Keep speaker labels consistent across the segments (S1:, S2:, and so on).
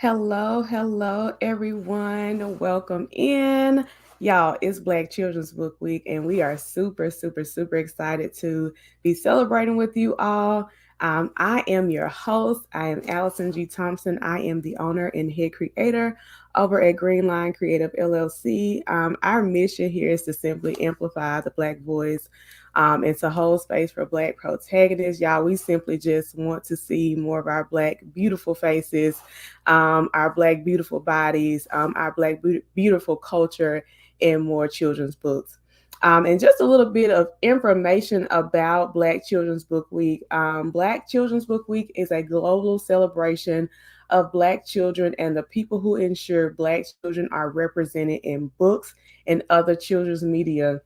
S1: Hello, everyone. Welcome in. Y'all, it's Black Children's Book Week, and we are super excited to be celebrating with you all. I am your host. I am Allison G. Thompson. I am the owner and head creator over at Greenline Creative LLC. Our mission here is to simply amplify the Black voice and to hold space for Black protagonists. Y'all, we simply just want to see more of our Black beautiful faces, our Black beautiful bodies, our Black beautiful culture, and more children's books. And just a little bit of information about Black Children's Book Week. Black Children's Book Week is a global celebration of Black children and the people who ensure Black children are represented in books and other children's media.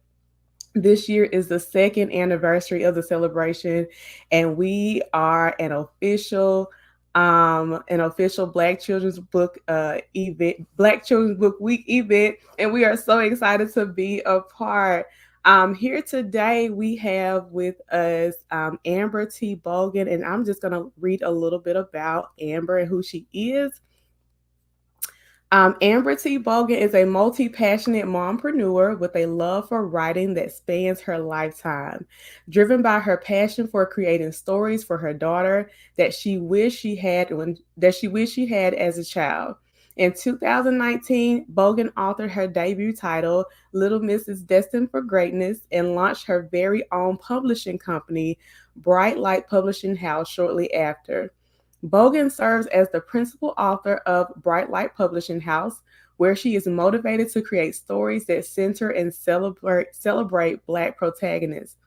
S1: This year is the second anniversary of the celebration, and we are an official Black Children's Book event, Black Children's Book Week event, and we are so excited to be a part. Here today we have with us Amber T. Bogan, and I'm just gonna read a little bit about Amber and who she is. Amber T. Bogan is a multi-passionate mompreneur with a love for writing that spans her lifetime. Driven by her passion for creating stories for her daughter that she wished she had as a child. In 2019, Bogan authored her debut title, Little Mrs. Destined for Greatness, and launched her very own publishing company, Bright Light Publishing House, shortly after. Bogan serves as the principal author of Bright Light Publishing House, where she is motivated to create stories that center and celebrate Black protagonists.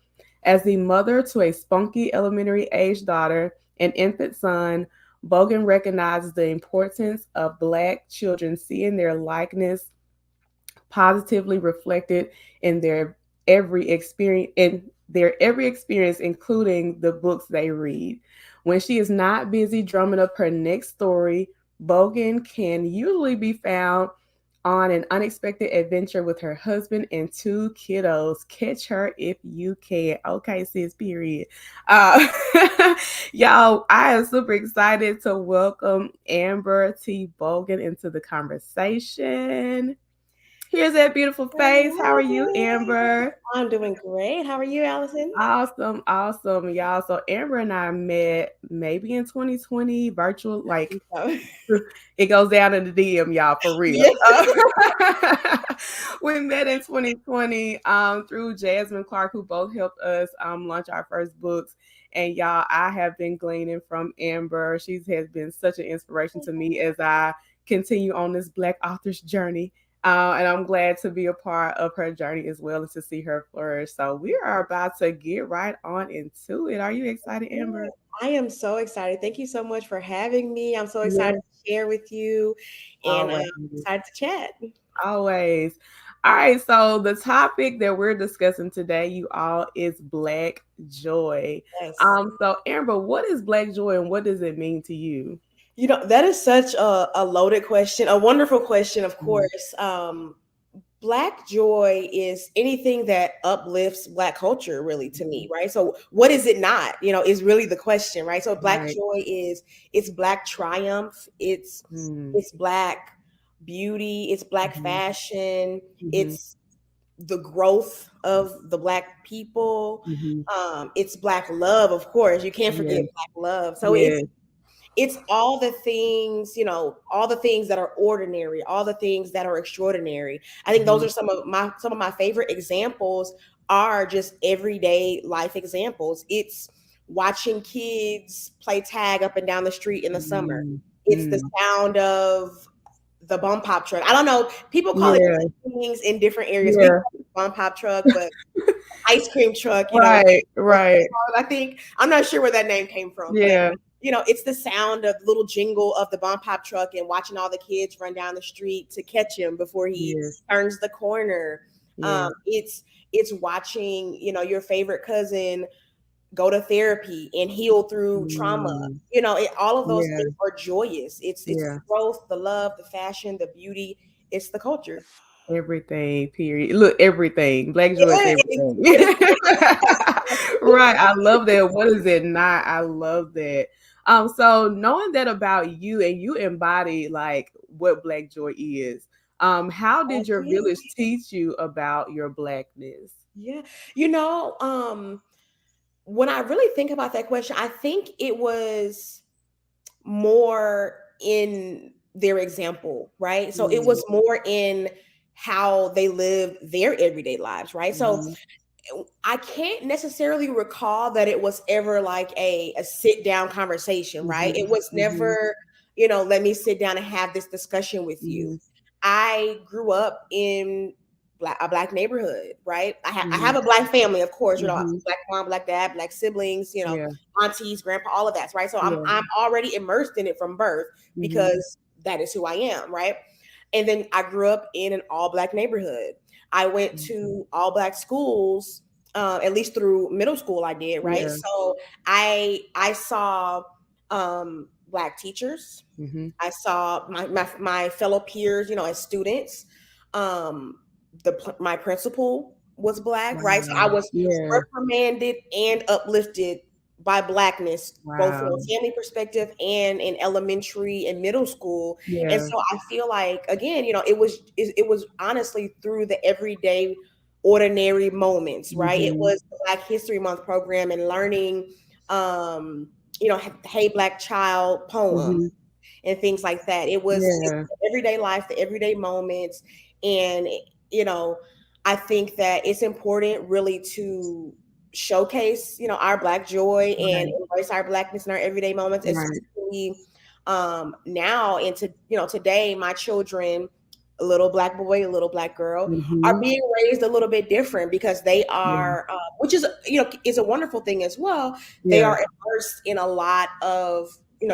S1: As the mother to a spunky elementary age daughter and infant son, Bogan recognizes the importance of Black children seeing their likeness positively reflected in their every experience, including the books they read. When she is not busy drumming up her next story, Bogan can usually be found on an unexpected adventure with her husband and two kiddos. Catch her if you can. Okay, sis, period. Uh, y'all, I am super excited to welcome Amber T. Bogan into the conversation. Here's that beautiful face. How are you, Amber?
S2: I'm doing great. How are you, Allison?
S1: Awesome, y'all. So Amber and I met maybe in 2020, virtual, like it goes down in the DM, y'all, for real.
S2: Yeah.
S1: We met in 2020 through Jasmine Clark, who both helped us launch our first books. And y'all, I have been gleaning from Amber. She has been such an inspiration to me as I continue on this Black author's journey. And I'm glad to be a part of her journey as well and to see her flourish. So we are about to get right on into it. Are you excited, Amber?
S2: I am so excited. Thank you so much for having me. I'm so excited
S1: Yes,
S2: to share with you and
S1: always.
S2: excited to chat.
S1: Always. All right. So the topic that we're discussing today, you all, is Black joy.
S2: Yes.
S1: So Amber, what is Black joy and what does it mean to you?
S2: That is such a loaded question, a wonderful question, of
S1: Mhm.
S2: course. Black joy is anything that uplifts Black culture, really, to me, right? So what is it not, is really the question, right? So Black
S1: Right.
S2: joy it's Black triumph,
S1: Mm-hmm.
S2: it's Black beauty, it's Black fashion,
S1: Mm-hmm.
S2: it's the growth of the Black people,
S1: Mm-hmm.
S2: it's Black love, of course. You can't forget
S1: Yes.
S2: Black love. So
S1: Yes.
S2: it's all the things, all the things that are ordinary, all the things that are extraordinary. I think those
S1: Mm-hmm.
S2: are some of my favorite examples are just everyday life examples. It's watching kids play tag up and down the street in the summer. It's the
S1: Mm-hmm.
S2: sound of the bump pop truck. I don't know. People call it
S1: Yeah.
S2: different things in different areas. We
S1: Yeah.
S2: call it bump pop truck, but ice cream truck,
S1: Right. Right.
S2: I think I'm not sure where that name came from, but
S1: Yeah.
S2: it's the sound of the little jingle of the bomb pop truck and watching all the kids run down the street to catch him before he
S1: Yes.
S2: turns the corner.
S1: Yeah.
S2: It's watching, your favorite cousin go to therapy and heal through trauma.
S1: Mm.
S2: All of those
S1: Yeah.
S2: things are joyous. It's
S1: Yeah.
S2: the growth, the love, the fashion, the beauty. It's the culture.
S1: Everything, period. Look, everything. Black joy is
S2: Yeah,
S1: everything. Right. I love that. What is it not? I love that. So knowing that about you and you embody like what Black joy is, how did
S2: Thank
S1: your
S2: you.
S1: village teach you about your Blackness?
S2: Yeah. You know, when I really think about that question, I think it was more in their example, right? So it
S1: Mm,
S2: was more in how they lived their everyday lives, right? So
S1: mhm,
S2: I can't necessarily recall that it was ever like a sit down conversation, right?
S1: mhm,
S2: It was
S1: mhm,
S2: never, let me sit down and have this discussion with you.
S1: mhm,
S2: I grew up in a black neighborhood, right? I have
S1: mhm,
S2: a black family, of course,
S1: mhm.
S2: black mom, black dad, black siblings,
S1: Yeah,
S2: aunties, grandpa, all of that, right? So I'm
S1: yeah.
S2: I'm already immersed in it from birth
S1: Mhm,
S2: because that is who I am, right? And then I grew up in an all black neighborhood. I went
S1: mhm.
S2: to all black schools, at least through middle school. I did, right.
S1: Yeah.
S2: So I saw black teachers.
S1: Mhm.
S2: I saw my fellow peers, as students. Um, my principal was black, right? So I
S1: Wow.
S2: was
S1: Yeah.
S2: reprimanded and uplifted by blackness, both from
S1: Wow.
S2: a family perspective and in elementary and middle school. And
S1: Yeah.
S2: so I feel like, again, it was honestly through the everyday, ordinary moments, right? It
S1: Mhm.
S2: was the Black History Month program and learning, um, Hey Black Child poem
S1: Mhm.
S2: and things like that. It's
S1: Yeah.
S2: the everyday life, the everyday moments, and you know, I think that it's important really to showcase, our black joy and
S1: Right.
S2: embrace our blackness in our everyday moments,
S1: Right.
S2: especially now into today, my children, a little black boy, a little black girl, are
S1: Mhm.
S2: being raised a little bit different because they
S1: Yeah.
S2: are, which is is a wonderful thing as well. They
S1: Yeah.
S2: are immersed in a lot of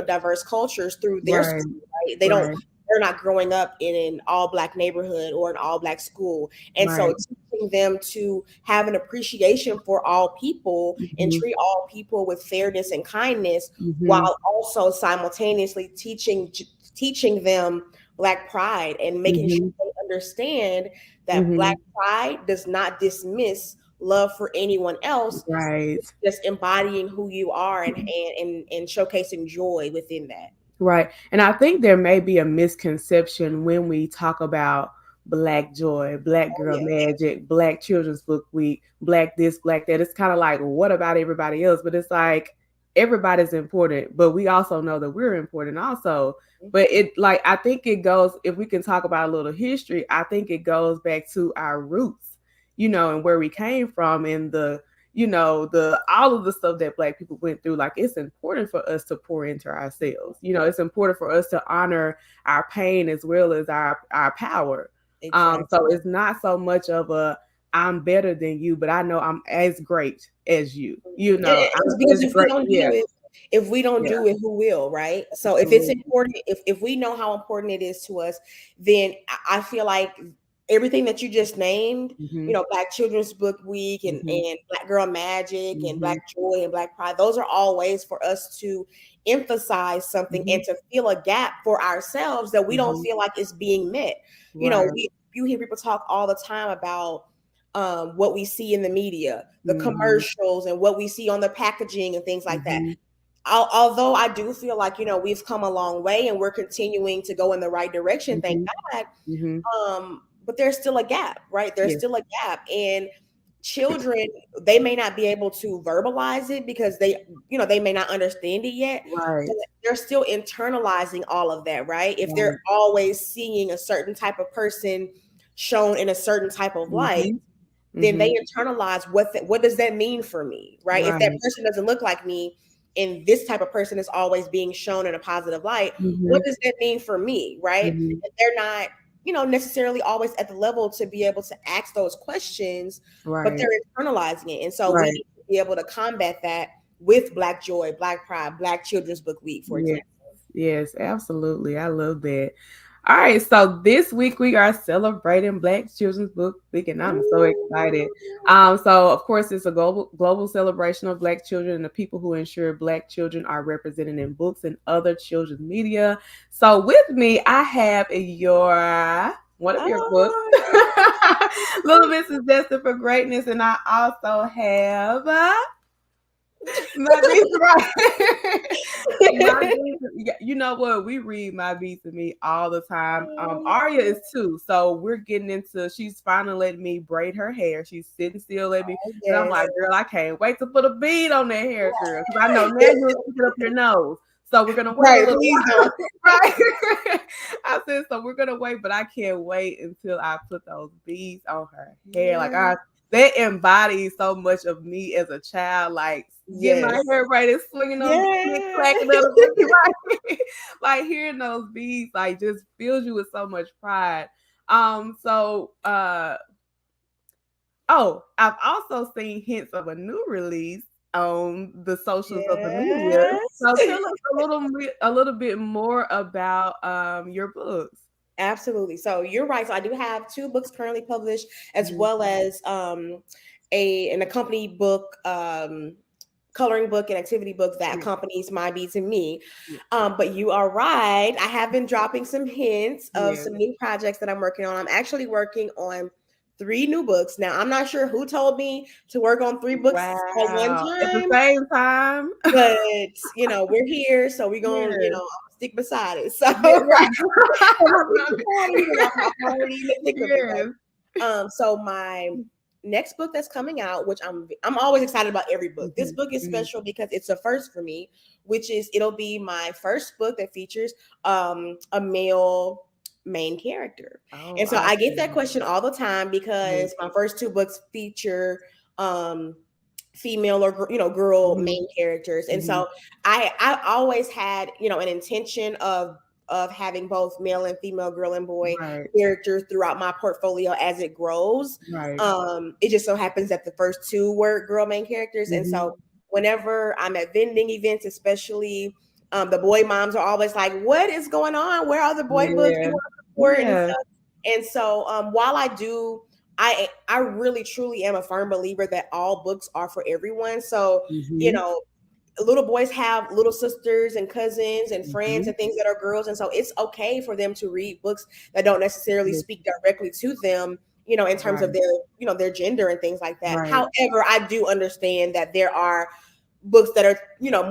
S2: diverse cultures through their
S1: Right.
S2: school, right?
S1: Right.
S2: They're not growing up in an all black neighborhood or an all black school. And so
S1: Right.
S2: teaching them to have an appreciation for all people and
S1: Mhm.
S2: treat all people with fairness and kindness,
S1: Mhm.
S2: while also simultaneously teaching them black pride and making sure
S1: Mhm.
S2: they understand that black
S1: Mhm.
S2: pride does not dismiss love for anyone else,
S1: Right.
S2: just embodying who you are and showcasing joy within that.
S1: Right. And I think there may be a misconception when we talk about Black joy, Black
S2: Oh
S1: girl
S2: yeah.
S1: magic, Black children's book week, Black this, Black that. It's kind of like, what about everybody else? But it's like everybody's important, but we also know that we're important also. But it like I think it goes, if we can talk about a little history, I think it goes back to our roots, and where we came from and the all of the stuff that Black people went through. Like, it's important for us to pour into ourselves. It's important for us to honor our pain as well as our power. So
S2: Exactly.
S1: it's not so much of a I'm better than you, but I know I'm as great as you.
S2: It's
S1: I'm
S2: because
S1: as great. Yeah.
S2: if we don't
S1: Yeah.
S2: do it, who will, right? So if it's
S1: Absolutely.
S2: important, if we know how important it is to us, then I feel like everything that you just named,
S1: Mhm.
S2: Black Children's Book Week
S1: Mhm.
S2: and Black Girl Magic and Black
S1: Mhm.
S2: Joy and Black Pride, those are all ways for us to emphasize something and
S1: Mhm.
S2: to fill a gap for ourselves that we don't
S1: Mhm.
S2: feel like is being met.
S1: Right.
S2: You hear people talk all the time about what we see in the media, the
S1: Mhm.
S2: commercials, and what we see on the packaging and things like that.
S1: Mhm.
S2: Although I do feel like we've come a long way and we're continuing to go in the right direction, thank
S1: Mhm.
S2: God.
S1: Mhm.
S2: But there's still a gap, right? There's
S1: Yeah.
S2: still a gap, and children, they may not be able to verbalize it because they may not understand it yet, but
S1: Right.
S2: they're still internalizing all of that, right? If they're
S1: Right.
S2: always seeing a certain type of person shown in a certain type of light,
S1: Mhm.
S2: then they
S1: Mhm.
S2: internalize what does that mean for me, right? If that
S1: Right.
S2: person doesn't look like me and this type of person is always being shown in a positive light, what
S1: Mhm.
S2: does that mean for me, right?
S1: Mhm.
S2: And they're not, necessarily always at the level to be able to ask those questions, but
S1: Right.
S2: they're internalizing it. And so we
S1: Right.
S2: need to be able to combat that with Black Joy, Black Pride, Black Children's Book Week, for
S1: Yes.
S2: example.
S1: Yes, absolutely. I love that. All right, so this week we are celebrating Black Children's Book Week, and I'm so excited. So of course it's a global celebration of Black children and the people who ensure Black children are represented in books and other children's media. So with me, I have one of your books,
S2: Oh,
S1: Little Mrs. Destined for Greatness, and I also have My beats, right? My beats, you know what? We read My Beats and Me all the time. Aria is too, so we're getting into. She's finally letting me braid her hair. She's sitting still letting me, and I'm
S2: Yes.
S1: like, girl, I can't wait to put a bead on that hair, girl, because I know now you'll stick it up your nose. So we're gonna wait a
S2: Right.
S1: little
S2: Please
S1: while,
S2: don't.
S1: right? I said, so we're gonna wait, but I can't wait until I put those beads on her hair. Like
S2: Yeah.
S1: that embodies so much of me as a child, like getting my
S2: Yes.
S1: hair braided, swinging on the click,
S2: Yeah.
S1: clacking on the boogie, right? Like hearing those beats, like just fills you with so much pride. Oh, I've also seen hints of a new release on the socials of the media.
S2: Yes.
S1: So tell us a little bit more about your books.
S2: Absolutely. So you're right. So I do have two books currently published, as
S1: Mhm.
S2: well as an accompanied book, coloring book and activity book that
S1: Yeah,
S2: accompanies My Beats and Me.
S1: yeah,
S2: But you are right. I have been dropping some hints of
S1: yeah.
S2: some new projects that I'm working on. I'm actually working on three new books. Now, I'm not sure who told me to work on three books at one
S1: Wow. At the
S2: time,
S1: same time.
S2: but we're here, so we're gonna,
S1: Yes.
S2: stick beside it. So
S1: Yeah, right.
S2: I've been recording, I'm already in the thick of it, right?
S1: Yes.
S2: So my next book that's coming out, which I'm always excited about every book. This
S1: Mhm,
S2: book is
S1: mhm.
S2: special because it's a first for me, which is it'll be my first book that features a male main character.
S1: Oh,
S2: And so I get that
S1: awesome.
S2: question all the time
S1: Yeah.
S2: because my first two books feature um female or girl
S1: Mhm,
S2: main characters. And
S1: mhm.
S2: so I always had an intention of having both male and female, girl and boy
S1: Right,
S2: characters throughout my portfolio as it grows.
S1: right.
S2: It just so happens that the first two were girl main characters, and
S1: Mhm.
S2: so whenever I'm at vending events, especially, the boy moms are always like, "What is going on? Where are the boy books? We
S1: Yeah.
S2: want to support and
S1: Yeah.
S2: stuff." And so, while I do, I really truly am a firm believer that all books are for everyone. So, you
S1: Mhm,
S2: know, little boys have little sisters and cousins and friends
S1: mhm.
S2: and things that are girls, and so it's okay for them to read books that don't necessarily
S1: Yeah,
S2: speak directly to them, in terms of
S1: right,
S2: their gender and things like that.
S1: right.
S2: However, I do understand that there are books that are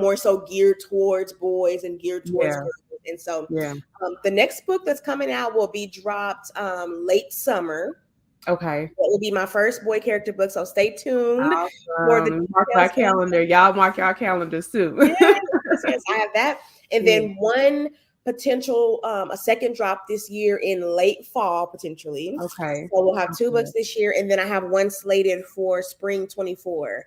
S2: more so geared towards boys and geared towards
S1: Yeah,
S2: girls. And so,
S1: yeah.
S2: the next book that's coming out will be dropped late summer.
S1: Okay.
S2: It will be my first boy character book, so stay tuned for the
S1: Awesome. Mark our
S2: details on
S1: calendar. Y'all mark our calendars too.
S2: yes, yes, I have that. And
S1: Yeah.
S2: then one potential, a second drop this year in late fall, potentially.
S1: Okay.
S2: So we'll have two
S1: Okay.
S2: books this year, and then I have one slated for spring 24.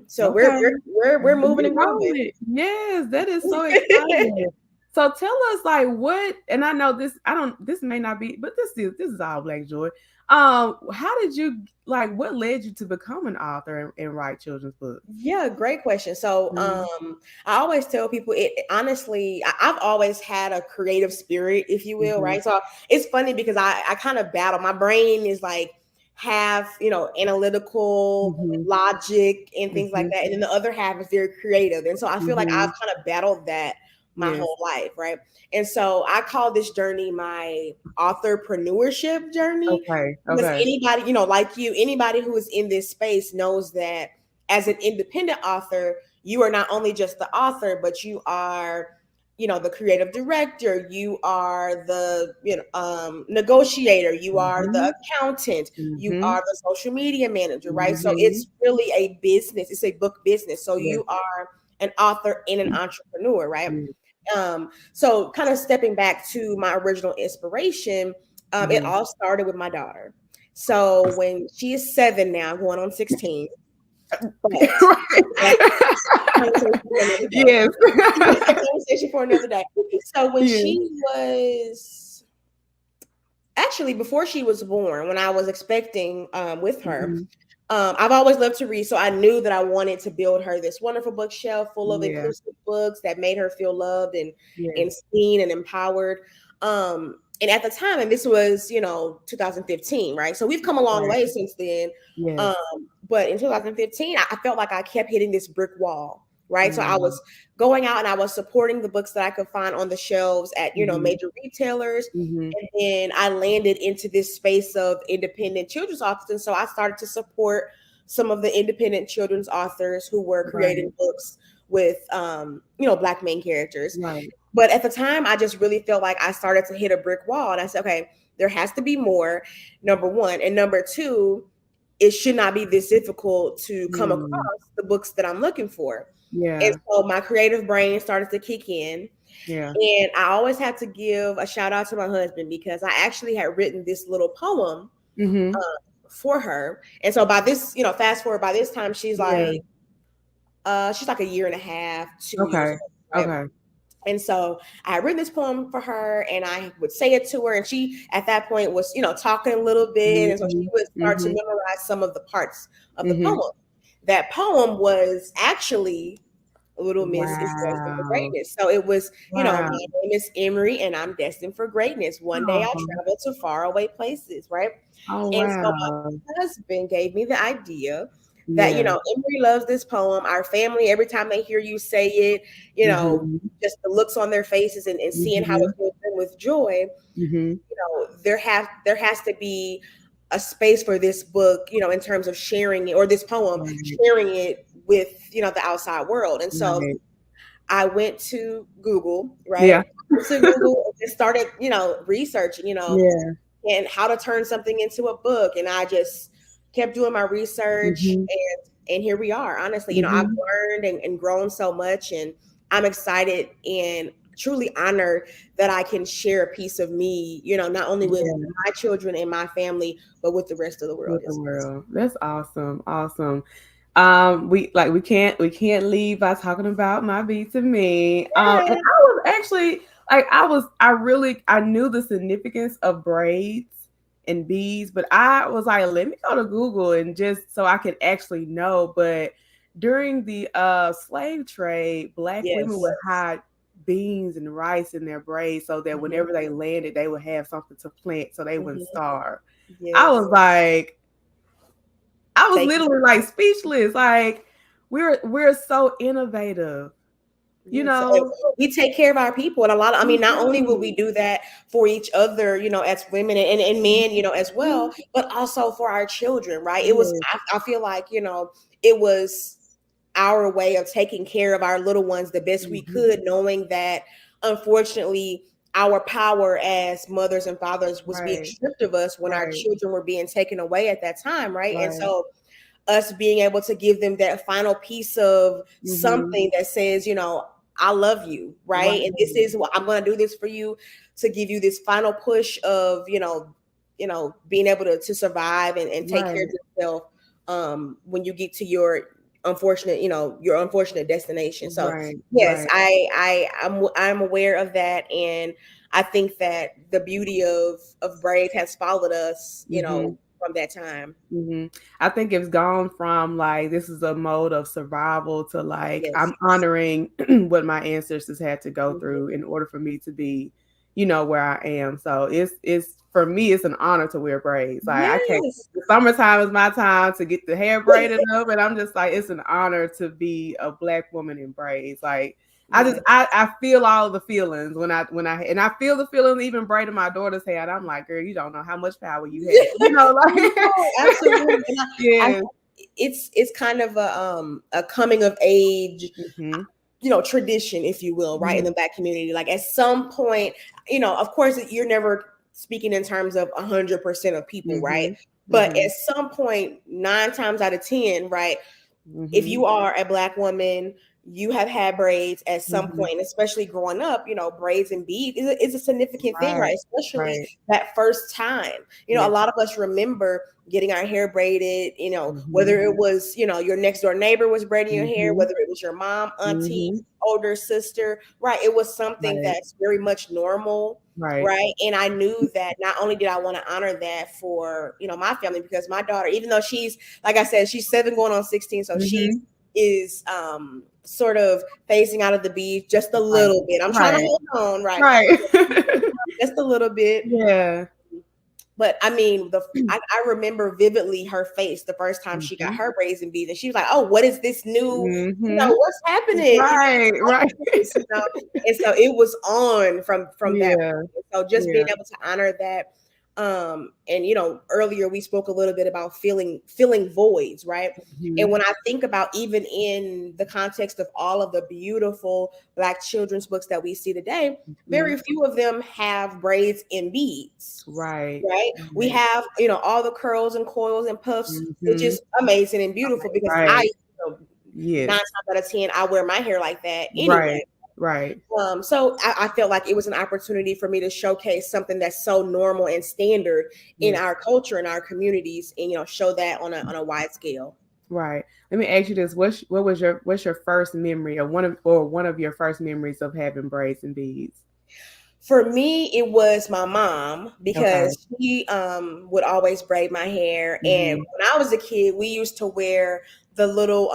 S2: So we're
S1: Okay.
S2: we're we're we're moving
S1: We
S2: and growing.
S1: rolling. Yes, that is so exciting. So tell us like what and I know this I don't this may not be, but this is all Black Joy. How did you like what led you to become an author and write children's books?
S2: Yeah, great question. So,
S1: Mhm,
S2: I always tell people honestly, I've always had a creative spirit, if you will,
S1: mhm,
S2: right? So it's funny because I kind of battle. My brain is like half, analytical,
S1: mhm,
S2: logic, and things like
S1: mhm,
S2: that. And then the other half is very creative. And so I feel like I've
S1: mhm.
S2: kind of battled that my
S1: Yes.
S2: whole life, right? And so I call this journey my authorpreneurship journey
S1: Okay.
S2: because
S1: Okay.
S2: anybody, like you, anybody who is in this space knows that as an independent author, you are not only just the author, but you are, the creative director, you are the, negotiator, you are
S1: Mhm,
S2: the accountant, you
S1: mhm,
S2: are the social media manager, right? So
S1: mhm.
S2: it's really a business. It's a book business. So
S1: Yes.
S2: you are an author and an entrepreneur, right?
S1: Yes.
S2: So kind of stepping back to my original inspiration, it
S1: Mhm.
S2: all started with my daughter. So when she is 7 now, going on 16, but that's a conversation for another day.
S1: Yes.
S2: It's a conversation for another day. So when
S1: Yes.
S2: she was actually before she was born, when I was expecting with her,
S1: Mhm.
S2: I've always loved to read, so I knew that I wanted to build her this wonderful bookshelf full of
S1: Yeah.
S2: inclusive books that made her feel loved and
S1: Yes.
S2: seen and empowered. And at the time, and this was 2015, right? So we've come a long
S1: Right.
S2: way since then.
S1: Yes.
S2: Um, but in 2015, I felt like I kept hitting this brick wall, right? So I
S1: Mm.
S2: was going out and I was supporting the books that I could find on the shelves at
S1: Mhm.
S2: major retailers,
S1: Mhm.
S2: and then I landed into this space of independent children's authors. And so I started to support some of the independent children's authors who were creating
S1: Right.
S2: books with Black main characters.
S1: Right.
S2: But at the time, I just really felt like I started to hit a brick wall, and I said, okay, there has to be more. Number one, and number two, it should not be this difficult to come
S1: Mm.
S2: across the books that I'm looking for. And
S1: Yeah.
S2: so my creative brain started to kick in.
S1: Yeah.
S2: And I always have to give a shout out to my husband because I actually had written this little poem
S1: Mm-hmm.
S2: for her. And so by this, fast forward, by this time
S1: Yeah.
S2: she's like a year and a half, 2 years
S1: Okay.
S2: old, right?
S1: Okay.
S2: And so I had written this poem for her and I would say it to her. And she, at that point, was, talking a little bit. And so she
S1: Mm-hmm.
S2: would start to
S1: Mm-hmm.
S2: memorize some of the parts of the
S1: Mm-hmm.
S2: poem. That poem was actually Little Miss is Destined for
S1: Wow.
S2: Greatness. So it was,
S1: Wow.
S2: my name is Emery and I'm destined for greatness. One day I'll
S1: Oh,
S2: travel to faraway places, right?
S1: oh
S2: And so
S1: wow.
S2: my husband gave me the idea that,
S1: Yeah.
S2: Emery loves this poem. Our family, every time they hear you say it,
S1: Mm-hmm.
S2: just the looks on their faces and seeing how
S1: Mm-hmm.
S2: it fills them with joy,
S1: Mm-hmm.
S2: there has to be a space for this book, in terms of sharing it, or this poem,
S1: Right.
S2: sharing it with, the outside world. And so
S1: Right.
S2: I went to Google, right?
S1: Yeah.
S2: Went to Google and started, researching,
S1: Yeah.
S2: and how to turn something into a book. And I just kept doing my research,
S1: Mm-hmm.
S2: and here we are. Honestly, I've
S1: Mm-hmm.
S2: learned and grown so much, and I'm excited and truly honored that I can share a piece of me, not only with
S1: Yeah.
S2: my children and my family, but with the rest of the world
S1: With the
S2: as well.
S1: world. That's awesome. Awesome. We can't leave by talking about my beats and me. And
S2: Yeah.
S1: I was actually like I knew the significance of braids and beads, but I was like, let me go to Google and just so I could actually know. But during the slave trade, black women
S2: Yes.
S1: would hide beans and rice in their braids so that
S2: Hmm.
S1: whenever they landed, they would have something to plant so they wouldn't
S2: Hmm.
S1: starve. I
S2: Yes.
S1: was like, I was
S2: Take
S1: literally like speechless. Like we're so innovative, you
S2: Yes, so
S1: know.
S2: we take care of our people, and I
S1: We
S2: mean, not only will we
S1: do.
S2: do that for each other, as women and men, as well,
S1: Mhm.
S2: but also for our children, right?
S1: Yes.
S2: I feel like, it was our way of taking care of our little ones the best we
S1: Mhm.
S2: could, knowing that unfortunately our power as mothers and fathers was being
S1: Right.
S2: stripped of us when our
S1: Right.
S2: children were being taken away at that time, right? And
S1: Right.
S2: so us being able to give them that final piece of
S1: Mhm.
S2: something that says, I love you, right? And this
S1: Right.
S2: is what I'm going to do this for you, to give you this final push of, being able to survive and take care of
S1: Right.
S2: yourself when you get to your unfortunate destination. So
S1: Right.
S2: yes,
S1: Right.
S2: I'm aware of that, and I think that the beauty of Brave has followed us,
S1: Mhm.
S2: from that time.
S1: I think it's gone from like this is a mode of survival to like
S2: Yes.
S1: I'm honoring what my ancestors had to go
S2: Mhm.
S1: through in order for me to be, where I am. So it's for me, it's an honor to wear braids. Like I can't.
S2: Yes.
S1: The summertime is my time to get the hair braided up, and I'm just like it's an honor to be a black woman in braids. Like I just
S2: Yes.
S1: I feel all the feelings when I feel the feelings even braiding my daughter's hair. And I'm like, girl, you don't know how much power you have. Like
S2: No, absolutely. And I
S1: yes.
S2: it's kind of a coming of age,
S1: Mhm.
S2: tradition, if you will, right, in
S1: Mhm.
S2: the Black community. Like at some point, of course, you're never speaking in terms of 100% of people, right?
S1: Mhm.
S2: But
S1: Mhm.
S2: at some point, 9 times out of 10, right, if
S1: Mhm.
S2: you are a Black woman, you have had braids at some
S1: Mhm.
S2: point, and especially growing up, braids and beads is a significant thing,
S1: Right.
S2: right? Especially
S1: Right.
S2: that first time. A
S1: Yes.
S2: lot of us remember getting our hair braided, whether
S1: Mhm.
S2: it was, your next door neighbor was braiding your hair,
S1: Mhm.
S2: whether it was your mom, auntie,
S1: Mhm.
S2: older sister, right? It was something
S1: Right.
S2: that's very much normal,
S1: Right.
S2: right? And I knew that not only did I want to honor that for, my family, because my daughter, even though she's, like I said, she's 7 going on 16, so she
S1: Mhm.
S2: is sort of phasing out of the beef just a
S1: Right.
S2: little bit. I'm trying to
S1: Right.
S2: hold on, right?
S1: Right.
S2: Just a little bit.
S1: Yeah.
S2: But I mean, I remember vividly her face the first time she got
S1: Mhm.
S2: her braids and beads, and she was like, "Oh, what is this new?
S1: Mhm.
S2: What's happening?
S1: Right. Right.
S2: This, And so it was on from that
S1: Yeah.
S2: point. So just being
S1: Yeah.
S2: able to honor that, And earlier we spoke a little bit about filling voids, right? And
S1: Mhm.
S2: when I think about, even in the context of all of the beautiful Black children's books that we see today,
S1: Mhm.
S2: very few of them have braids and beads,
S1: Right.
S2: right? We
S1: Right.
S2: have, all the curls and coils and puffs, which
S1: Mhm.
S2: is amazing and beautiful, because
S1: Right.
S2: know, nine
S1: Yes.
S2: times out of 10, I wear my hair like that anyway.
S1: Right. Right.
S2: So I felt like it was an opportunity for me to showcase something that's so normal and standard in
S1: Yes.
S2: our culture, in our communities, and show that on a wide scale.
S1: Right. Let me ask you this: what's your first memory, or one of your first memories of having braids and beads?
S2: For me, it was my mom,
S1: Okay.
S2: because she would always braid my hair. And
S1: Mhm.
S2: when I was a kid, we used to wear the little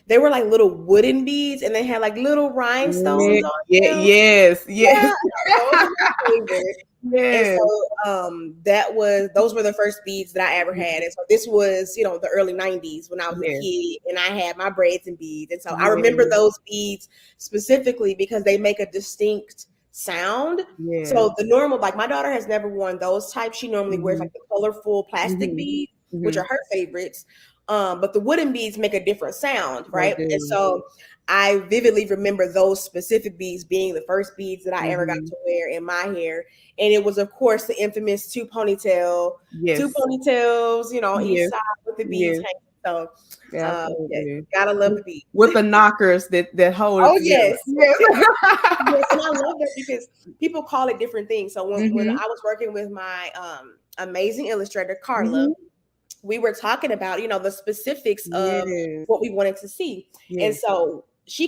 S2: they were like little wooden beads, and they had like little
S1: Yeah.
S2: rhinestones on
S1: Yeah.
S2: them.
S1: Yes.
S2: Yeah,
S1: Yes.
S2: those are my favorite. And
S1: Yes.
S2: so those were the first beads that I ever had. And so this was, the early 90s when I was a
S1: Yes.
S2: kid, and I had my braids and beads. And so I remember
S1: Yes.
S2: those beads specifically because they make a distinct sound.
S1: Yes.
S2: So the normal, like, my daughter has never worn those types. She normally wears
S1: Mhm.
S2: like the colorful plastic
S1: Mhm.
S2: beads, which are
S1: Mhm.
S2: her favorites. But the wooden beads make a different sound,
S1: They
S2: right? And
S1: do.
S2: so I vividly remember those specific beads being the first beads that I ever got
S1: Mhm.
S2: to wear in my hair. And it was, of course, the infamous two
S1: Yes.
S2: ponytails, on each
S1: Yes.
S2: side with the beads
S1: Yes.
S2: hanging. So, yeah,
S1: Absolutely.
S2: gotta love
S1: With
S2: the beads.
S1: with the knockers that hold it
S2: Oh,
S1: together.
S2: yes.
S1: Yes.
S2: Yes, and I love that because people call it different things. So when
S1: Mhm.
S2: I was working with my amazing illustrator, Carla,
S1: Mhm.
S2: we were talking about, the specifics of
S1: Yes.
S2: what we wanted to see. And
S1: Yes.
S2: so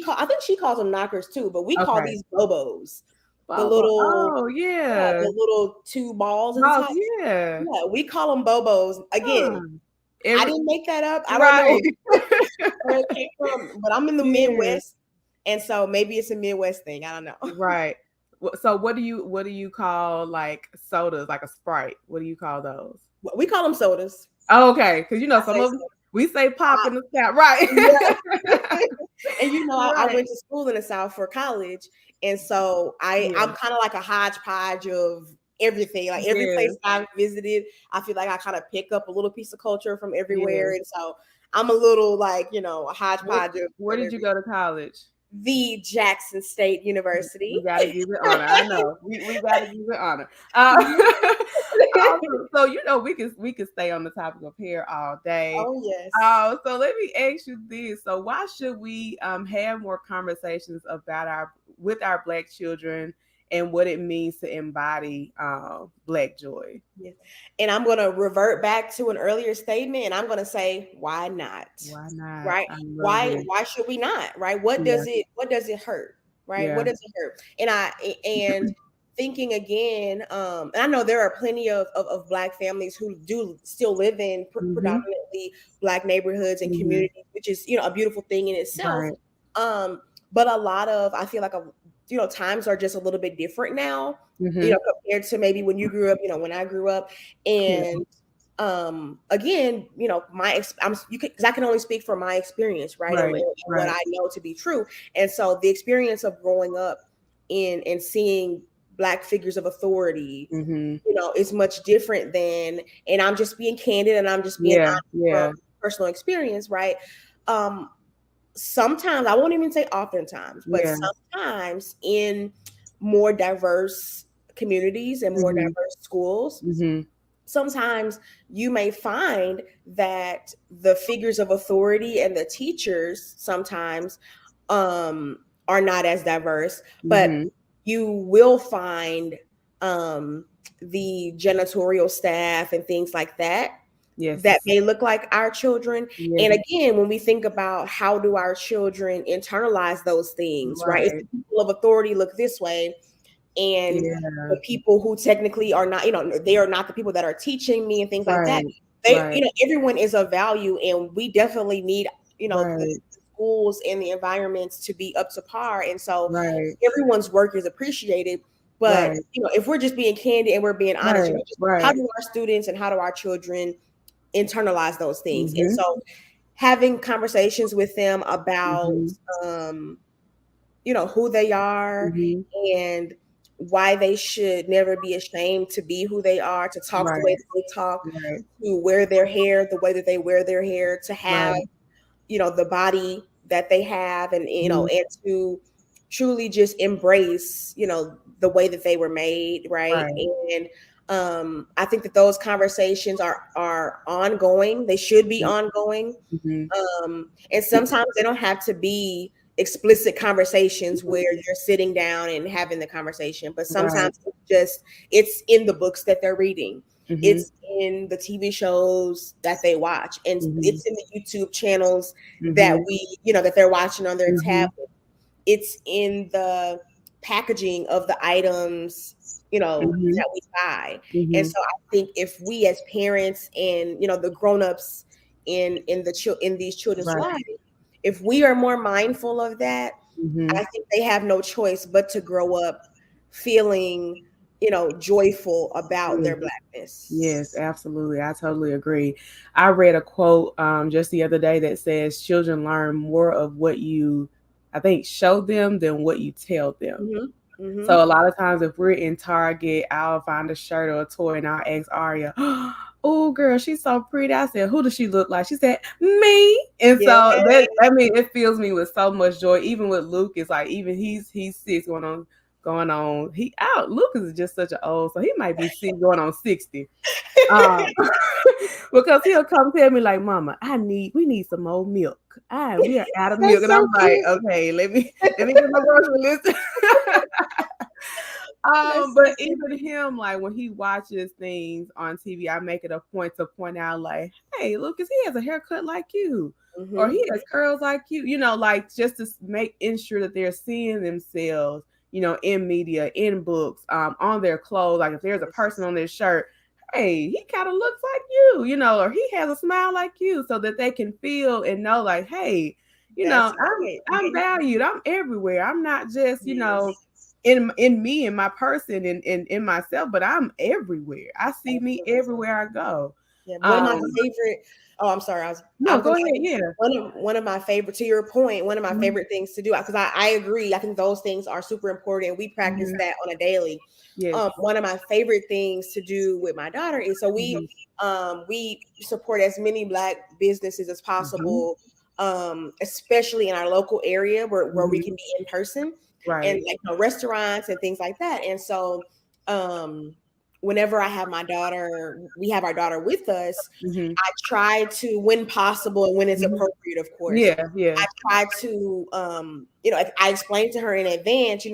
S2: I think she calls them knockers too, but we call
S1: Okay.
S2: these bobos. The
S1: Bubba.
S2: little,
S1: Oh,
S2: yeah,
S1: yeah.
S2: the little two balls at the
S1: Balls,
S2: top.
S1: yeah.
S2: Yeah, we call them bobos.
S1: Huh.
S2: Again, I
S1: Every
S2: didn't make that up. I don't know
S1: right.
S2: where it came from, but I'm in the
S1: Yes.
S2: Midwest, and so maybe it's a Midwest thing. I don't know.
S1: Right. So what do you call, like, sodas, like a Sprite? What do you call those?
S2: We call them sodas.
S1: Oh, okay, because
S2: I
S1: some
S2: say
S1: of
S2: so.
S1: we say pop
S2: I,
S1: in the South, right?
S2: yeah. And I
S1: Right.
S2: went to school in the South for college, and so I'm
S1: Yeah.
S2: kind of like a hodgepodge of everything. Like, every place
S1: Yes.
S2: I've visited, I feel like I kind of pick up a little piece of culture from everywhere,
S1: Yes.
S2: and so I'm a little, like, a
S1: Where
S2: hodgepodge
S1: where
S2: of
S1: did you
S2: everything.
S1: go to college?
S2: The Jackson State
S1: We
S2: University.
S1: gotta give it honor. I know. We gotta give it honor. Awesome. So we can stay on the topic of hair all day.
S2: Oh, yes.
S1: So let me ask you this. So why should we have more conversations about our with our Black children and what it means to embody Black joy?
S2: Yes. And I'm going to revert back to an earlier statement, and I'm going to say, why not?
S1: Why not?
S2: Right?
S1: I love
S2: Why
S1: it.
S2: why should we not? Right? What
S1: Yeah.
S2: does it hurt? Right?
S1: Yeah.
S2: What does it hurt? And thinking again, and I know there are plenty of Black families who do still live in
S1: Mhm.
S2: predominantly Black neighborhoods and
S1: Mhm.
S2: communities, which is, a beautiful thing in itself.
S1: Right.
S2: Um, but a lot of, I feel like, times are just a little bit different now,
S1: Mhm.
S2: compared to maybe when you grew up, when I grew up.
S1: Yeah.
S2: And again, because I can only speak from my experience, right? And
S1: Right.
S2: what
S1: Right.
S2: I know to be true. And so the experience of growing up in and seeing Black figures of authority,
S1: Mhm.
S2: is much different than, and I'm just being candid and I'm just being
S1: Yeah.
S2: honest from
S1: Yeah.
S2: personal experience, right? um Sometimes, I won't even say oftentimes, but
S1: Yeah.
S2: sometimes in more diverse communities and more
S1: Mhm.
S2: diverse schools,
S1: Mhm.
S2: sometimes you may find that the figures of authority and the teachers sometimes are not as diverse, but
S1: Mhm.
S2: you will find um, the janitorial staff and things like that that
S1: Yes.
S2: may look like our children.
S1: Yes.
S2: And again, when we think about how do our children internalize those things, right? If
S1: Right.
S2: the people of authority look this way, and
S1: Yeah.
S2: the people who technically are not, they are not the people that are teaching me and things like that,
S1: Right.
S2: they,
S1: Right.
S2: everyone is of value, and we definitely need, the
S1: Right.
S2: schools and the environments to be up to par. And so
S1: Right.
S2: everyone's work is appreciated. But
S1: Right.
S2: if we're just being candid and we're being honest,
S1: Right.
S2: just how
S1: Right.
S2: do our students and how do our children internalize those things? And
S1: Mhm.
S2: so having conversations with them about
S1: Mhm.
S2: um who they are,
S1: Mhm.
S2: and why they should never be ashamed to be who they are, to talk the way
S1: Right.
S2: that they talk,
S1: Right.
S2: to wear their hair the way that they wear their hair, to have,
S1: Right.
S2: the body that they have, and
S1: Mhm.
S2: and to truly just embrace, the way that they were made, right?
S1: Right.
S2: And I think that those conversations are ongoing. They should be ongoing.
S1: Mhm.
S2: And sometimes they don't have to be explicit conversations where you're sitting down and having the conversation, but
S1: Right.
S2: sometimes it's in the books that they're reading,
S1: Mhm.
S2: it's in the TV shows that they watch, and
S1: Mhm.
S2: it's in the YouTube channels that
S1: Mhm.
S2: that they're watching on their
S1: Mhm.
S2: tablet. It's in the packaging of the items,
S1: Mhm.
S2: that we buy. And
S1: Mhm.
S2: so I think if we as parents and, the grown-ups in these children's
S1: Right.
S2: lives, if we are more mindful of that,
S1: Mhm.
S2: I think they have no choice but to grow up feeling, joyful about
S1: Yeah.
S2: their blackness.
S1: Yes, absolutely. I totally agree. I read a quote just the other day that says children learn more of what you, I think, show them than what you tell them.
S2: Mhm.
S1: So a
S2: Mhm.
S1: lot of times if we're in Target, I'll find a shirt or a toy and I'll ask Aria, "Oh girl, she's so pretty." I said, "Who does she look like?" She said, "Me." And
S2: Yeah.
S1: so that, I mean, it fills me with so much joy. Even with Lucas, like even he's 6 going on. He out. Lucas is just such an old, so he might be 6 going on 60. Um, because he'll come tell me like, "Mama, we need some more milk. We are out of milk."
S2: That's
S1: And I'm
S2: so
S1: like,
S2: cute.
S1: "Okay, let me get my grocery list."
S2: That's
S1: But
S2: so cute.
S1: even him, like when he watches things on TV, I make it a point to point out, like, "Hey, Lucas, he has a haircut like you, or he
S2: Mhm.
S1: has curls like you." Like just to make ensure that they're seeing themselves, in media, in books, on their clothes. Like if there's a person
S2: Yes.
S1: on their shirt, hey, he kind of looks like you, or he has a smile like you, so that they can feel and know, like, hey,
S2: That's
S1: I'm
S2: right.
S1: I'm valued. I'm everywhere. I'm not just,
S2: Yes.
S1: in me and my person and in myself, but I'm everywhere. I see me
S2: Absolutely.
S1: everywhere I go.
S2: Yeah, one of my
S1: Um,
S2: favorite. Oh, I'm sorry. I
S1: no,
S2: was
S1: go
S2: gonna
S1: ahead.
S2: say
S1: Yeah.
S2: one of my favorite. To your point, one of my
S1: Mhm,
S2: favorite things to do, because I agree. I think those things are super important. We practice
S1: mhm.
S2: that on a daily.
S1: Yes.
S2: One of my favorite things to do with my daughter is, so
S1: Mhm,
S2: we support as many Black businesses as
S1: mhm,
S2: possible, especially in our local area where we
S1: mhm.
S2: can be in person, and
S1: Right.
S2: like, restaurants and things like that. And so, um, whenever we have our daughter with us,
S1: Mhm,
S2: I try to, when possible and when it's
S1: mhm.
S2: appropriate, of course,
S1: Yeah, yeah,
S2: I try to, if I explain to her in advance,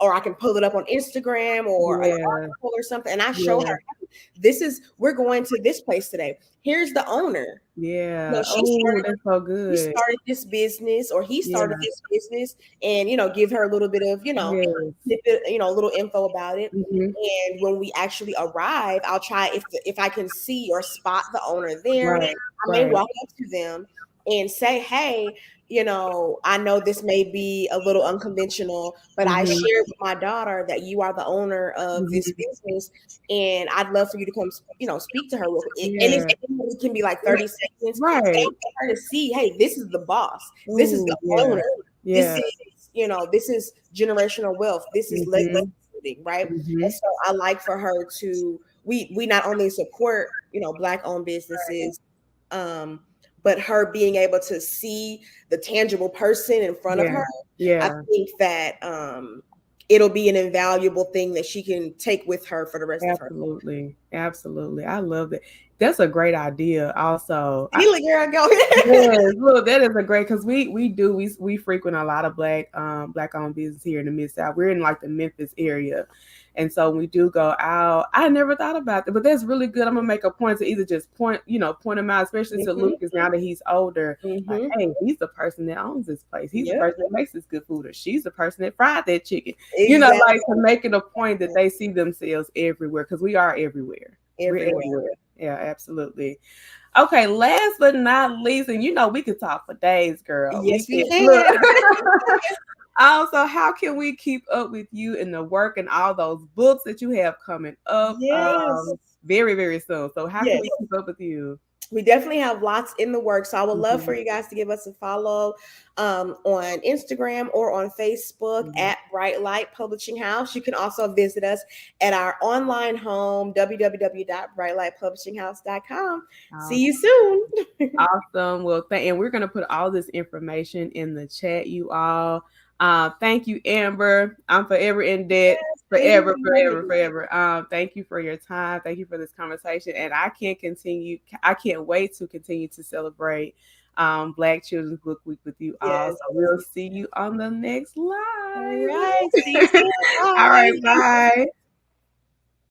S2: or I can pull it up on Instagram or an
S1: yeah,
S2: article or something, and I show
S1: yeah,
S2: her, we're going to this place today. Here's the owner.
S1: yeah. Oh, that's so
S2: He
S1: good.
S2: started this business, or he started
S1: Yeah.
S2: this business, and give her a little bit of,
S1: Yes.
S2: snippet, a little info about it.
S1: Mhm.
S2: And when we actually arrive, I'll try, if I can see or spot the owner there,
S1: Right,
S2: I may
S1: right.
S2: walk up to them and say, "Hey, I know this may be a little unconventional, but I
S1: Mhm,
S2: shared with my daughter that you are the owner of this
S1: mhm.
S2: business, and I'd love for you to come, speak to her real quick." And
S1: Yeah.
S2: it can be like 30 seconds, but I
S1: Right.
S2: want her to see, hey, this is the boss, this is
S1: Oh,
S2: the
S1: yeah.
S2: owner, this
S1: Yeah.
S2: is, this is generational wealth, this is legacy
S1: Mhm,
S2: building, right? And
S1: mhm.
S2: so I like for her to, we not only support, Black owned
S1: Right.
S2: businesses, um, but her being able to see the tangible person in front of
S1: Yeah.
S2: her, I
S1: Yeah.
S2: think that, it'll be an invaluable thing that she can take with her for the rest of her.
S1: Absolutely. Absolutely. I love that. That's a great idea also.
S2: See, look, girl, go.
S1: Yes, look, that is a great because we frequent a lot of black owned business here in the Mid South. We're in like the Memphis area, and so when we do go out. I never thought about that, but that's really good. I'm gonna make a point to either just point him out, especially to
S2: Mhm,
S1: Lucas now that he's older. Like,
S2: mhm.
S1: hey, he's the person that owns this place. He's the
S2: Yep,
S1: person that makes this good food, or she's the person that fried that chicken. Like
S2: exactly.
S1: to make it a point that they see themselves everywhere because we are everywhere. We're
S2: Everywhere.
S1: everywhere. Yeah, absolutely. Okay, last but not least, and we could talk for days, girl. We
S2: Yes, we
S1: can look.
S2: can.
S1: Also, how can we keep up with you in the work and all those books that you have coming up
S2: Yes.
S1: very, very soon? So how can
S2: Yes.
S1: we keep up with you?
S2: we definitely have lots in the works. So I would love for
S1: Mhm.
S2: you guys to give us a follow on Instagram or on Facebook
S1: Mhm.
S2: at Bright Light Publishing House. You can also visit us at our online home, www.brightlightpublishinghouse.com. See you soon.
S1: Awesome. Well, and we're going to put all this information in the chat, you all. Thank you, Amber. I'm forever in debt.
S2: Yes, thank you
S1: Forever,
S2: for having
S1: forever,
S2: me.
S1: forever. Thank you for your time. Thank you for this conversation. And I can't wait to continue to celebrate Black Children's Book Week with you all.
S2: Yes.
S1: So we'll see you on the next
S2: All
S1: live.
S2: right. See you soon.
S1: All right,
S2: Bye.
S1: bye.